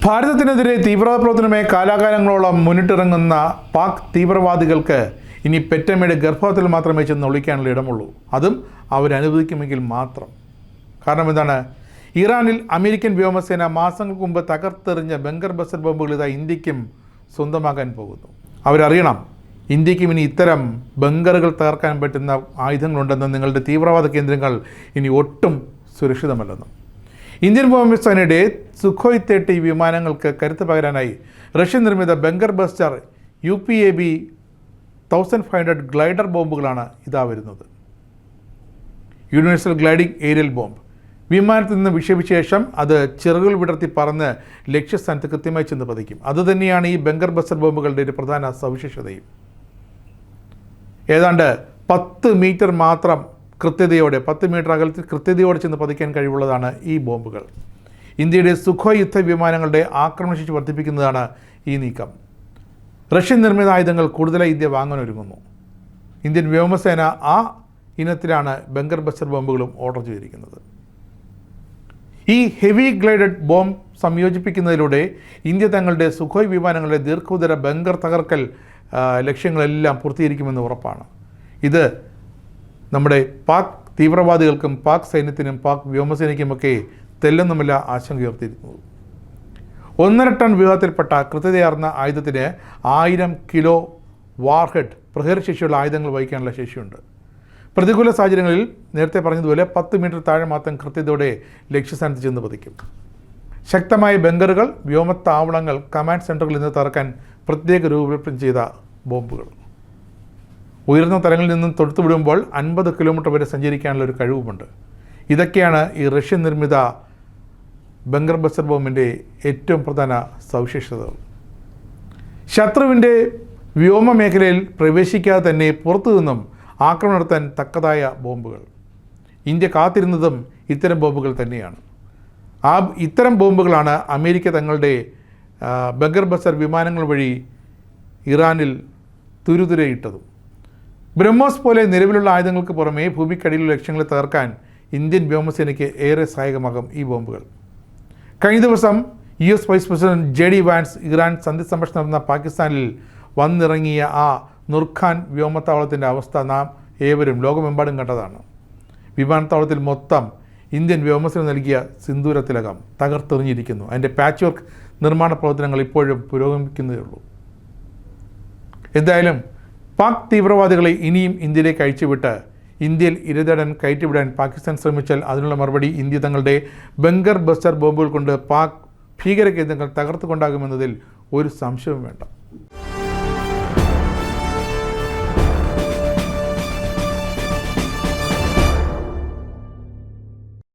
ഭാരതത്തിനെതിരെ തീവ്രവാദപ്രവർത്തനമായി കാലാകാലങ്ങളോളം മുന്നിട്ടിറങ്ങുന്ന പാക് തീവ്രവാദികൾക്ക് ഇനി പെറ്റമ്മയുടെ ഗർഭത്തിൽ മാത്രമേ ചെന്ന് ഒളിക്കാനുള്ള ഇടമുള്ളൂ. അതും അവരനുവദിക്കുമെങ്കിൽ മാത്രം. കാരണം എന്താണ്? ഇറാനിൽ അമേരിക്കൻ വ്യോമസേന മാസങ്ങൾക്ക് മുമ്പ് തകർത്തെറിഞ്ഞ ബങ്കർ ബസ്റ്റർ ബോംബുകൾ ഇതാ ഇന്ത്യക്കും സ്വന്തമാക്കാൻ പോകുന്നു. അവരറിയണം, ഇന്ത്യക്കും ഇനി ഇത്തരം ബങ്കറുകൾ തകർക്കാൻ പറ്റുന്ന ആയുധങ്ങളുണ്ടെന്നും നിങ്ങളുടെ തീവ്രവാദ കേന്ദ്രങ്ങൾ ഇനി ഒട്ടും സുരക്ഷിതമല്ലെന്നും. ഇന്ത്യൻ വ്യോമസേനയുടെ സുഖോയ് 30 വിമാനങ്ങൾക്ക് കരുത്ത് പകരാനായി റഷ്യൻ നിർമ്മിത ബങ്കർ ബസ്റ്റർ UPAB 1500 ഗ്ലൈഡർ ബോംബുകളാണ് ഇതാ വരുന്നത്. Universal gliding aerial bomb. വിമാനത്തിൽ നിന്ന് വിക്ഷേപിച്ച ശേഷം അത് ചിറകുകൾ വിടർത്തി പറന്ന് ലക്ഷ്യസ്ഥാനത്ത് കൃത്യമായി ചെന്ന് പതിക്കും. അതുതന്നെയാണ് ഈ ബങ്കർ ബസ്റ്റർ ബോംബുകളുടെ ഒരു പ്രധാന സവിശേഷതയും. ഏതാണ്ട് 10 മീറ്റർ മാത്രം കൃത്യതയോടെ 10 മീറ്റർ അകലത്തിൽ കൃത്യതയോടെ ചെന്ന് പതിക്കാൻ കഴിവുള്ളതാണ് ഈ ബോംബുകൾ. ഇന്ത്യയുടെ സുഖോയ് യുദ്ധ വിമാനങ്ങളുടെ ആക്രമണശേഷി വർദ്ധിപ്പിക്കുന്നതാണ് ഈ നീക്കം. റഷ്യൻ നിർമ്മിത ആയുധങ്ങൾ കൂടുതലായി ഇന്ത്യ വാങ്ങാനൊരുങ്ങുന്നു. ഇന്ത്യൻ വ്യോമസേന ആ ഇനത്തിലാണ് ബങ്കർ ബസ്റ്റർ ബോംബുകളും ഓർഡർ ചെയ്തിരിക്കുന്നത്. ഈ ഹെവി ഗ്ലൈഡഡ് ബോംബ് സംയോജിപ്പിക്കുന്നതിലൂടെ ഇന്ത്യ തങ്ങളുടെ സുഖോയ് വിമാനങ്ങളുടെ ദീർഘദൂര ബങ്കർ തകർക്കൽ ലക്ഷ്യങ്ങളെല്ലാം പൂർത്തീകരിക്കുമെന്ന് ഉറപ്പാണ്. ഇത് നമ്മുടെ പാക് തീവ്രവാദികൾക്കും പാക് സൈന്യത്തിനും പാക് വ്യോമസേനയ്ക്കുമൊക്കെ തെല്ലൊന്നുമല്ല ആശങ്കയുയർത്തിയിരിക്കുന്നത്. 1.5 ടൺ വിഭാഗത്തിൽപ്പെട്ട കൃത്യതയാർന്ന ആയുധത്തിന് 1000 കിലോ വാർഹെഡ് പ്രഹരശേഷിയുള്ള ആയുധങ്ങൾ വഹിക്കാനുള്ള ശേഷിയുണ്ട്. പ്രതികൂല സാഹചര്യങ്ങളിൽ നേരത്തെ പറഞ്ഞതുപോലെ 10 മീറ്റർ താഴെ മാത്രം കൃത്യതയോടെ ലക്ഷ്യസ്ഥാനത്ത് ചെന്ന് പതിക്കും. ശക്തമായ ബങ്കറുകൾ, വ്യോമത്താവളങ്ങൾ, കമാൻഡ് സെൻ്ററുകൾ എന്നിവ തകർക്കാൻ പ്രത്യേക രൂപകൽപ്പന ചെയ്ത ബോംബുകൾ. ഉയർന്ന തലങ്ങളിൽ നിന്നും തൊടുത്തുവിടുമ്പോൾ 50 കിലോമീറ്റർ വരെ സഞ്ചരിക്കാനുള്ള ഒരു കഴിവുമുണ്ട്. ഇതൊക്കെയാണ് ഈ റഷ്യൻ നിർമ്മിത ബങ്കർ ബസ്റ്റർ ബോംബിൻ്റെ ഏറ്റവും പ്രധാന സവിശേഷതകൾ. ശത്രുവിൻ്റെ വ്യോമ മേഖലയിൽ പ്രവേശിക്കാതെ തന്നെ പുറത്തു നിന്നും ആക്രമണം നടത്താൻ തക്കതായ ബോംബുകൾ. ഇന്ത്യ കാത്തിരുന്നതും ഇത്തരം ബോംബുകൾ തന്നെയാണ്. ഇത്തരം ബോംബുകളാണ് അമേരിക്ക തങ്ങളുടെ ബങ്കർ ബസ്റ്റർ വിമാനങ്ങൾ വഴി ഇറാനിൽ തുരുതുരയിട്ടതും. ബ്രഹ്മോസ് പോലെ നിലവിലുള്ള ആയുധങ്ങൾക്ക് പുറമേ ഭൂമിക്കടിയിലുള്ള ലക്ഷ്യങ്ങളെ തകർക്കാൻ ഇന്ത്യൻ വ്യോമസേനയ്ക്ക് ഏറെ സഹായകമാകും ഈ ബോംബുകൾ. കഴിഞ്ഞ ദിവസം US vice president JD Vance Iran സന്ധി സംഭാഷണം നടന്ന പാകിസ്ഥാനിൽ വന്നിറങ്ങിയ ആ നുർഖാൻ വ്യോമത്താവളത്തിൻ്റെ അവസ്ഥ നാം ഏവരും ലോകമെമ്പാടും കണ്ടതാണ്. വിമാനത്താവളത്തിൽ മൊത്തം ഇന്ത്യൻ വ്യോമസേന നൽകിയ സിന്ദൂര തിലകം തകർത്തെറിഞ്ഞിരിക്കുന്നു. അതിൻ്റെ പാച്ച് വർക്ക് നിർമ്മാണ പ്രവർത്തനങ്ങൾ ഇപ്പോഴും പുരോഗമിക്കുന്നതേ ഉള്ളൂ. എന്തായാലും പാക് തീവ്രവാദികളെ ഇനിയും ഇന്ത്യയിലേക്ക് അയച്ചുവിട്ട് ഇന്ത്യയിൽ ഇരതേടാൻ കയറ്റിവിടാൻ പാകിസ്ഥാൻ ശ്രമിച്ചാൽ അതിനുള്ള മറുപടി ഇന്ത്യ തങ്ങളുടെ ബങ്കർ ബസ്റ്റർ ബോംബുകൾ കൊണ്ട് പാക് ഭീകര കേന്ദ്രങ്ങൾ തകർത്തുകൊണ്ടാകുമെന്നതിൽ ഒരു സംശയവും വേണ്ട.